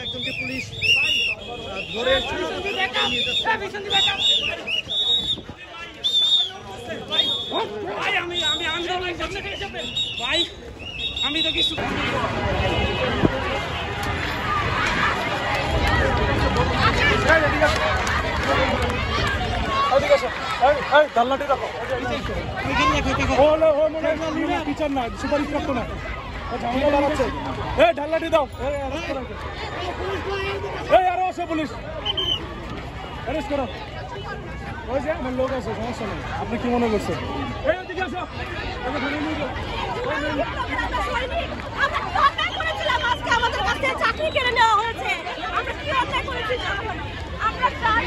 একজনকে পুলিশ ধরে আমি তো কিছু ধাল্লাটি রাখো বিচার না সুপারিশ করতো না ঝামেলা দাঁড়াচ্ছে এই ঢাল্লাটি দাও এই আরো আসো পুলিশ অ্যারেস্ট করো ওই যে আমার লোক আছে সমস্যা নেই আপনি কি মনে করছেন এই দিকে আসো আমাদের কাছ থেকে চাকরি কেড়ে নেওয়া হয়েছে আমরা কি অন্যায় করেছি আমরা চাই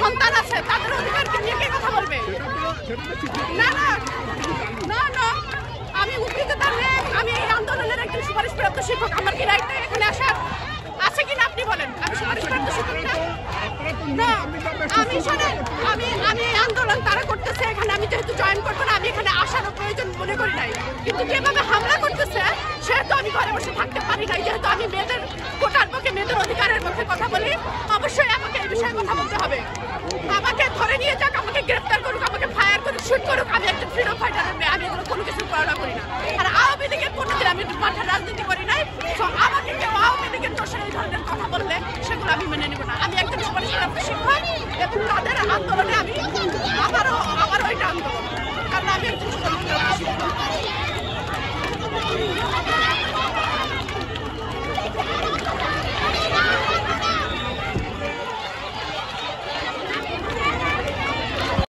সন্তান আছে তাদের অধিকারকে নিয়ে কে কথা বলবে না না না না আমি মুক্তিযোদ্ধা হয়ে আমি এই আন্দোলনের একজন সুপারিশপ্রাপ্ত শিক্ষক আমার কি রাইট এখানে আসার আছে কিনা আপনি বলেন আমি সুপারিশপ্রাপ্ত শিক্ষক না আমি শোনেন আমি এই আন্দোলন তারা করতেছে এখানে আমি যেহেতু জয়েন করবো না আমি এখানে আসার প্রয়োজন মনে করি নাই কিন্তু যেভাবে হামলা করতেছে সেহেতু আমি ঘরে বসে থাকতে পারি নাই যেহেতু আমি মেয়েদের কোটার পক্ষে মেয়েদের অধিকারের পক্ষে কথা বলি অবশ্যই আমাকে এই বিষয়ে কথা বলতে হবে আমাকে ধরে নিয়ে যাক আমাকে গ্রেফতার করুক আমাকে ফায়ার করুক শুট করুক আমি একটা ফ্রিডম ফাইটারের মেয়ে আমি এগুলো কোনো কিছু পড়াশোনা করি না আর আওয়ামী লীগের কোনোদিন আমি মাঠে রাজনীতি করি নাই আমাকে কেউ আওয়ামী লীগের দোষে এই ধরনের কথা বললে সেগুলো আমি মেনে নেব না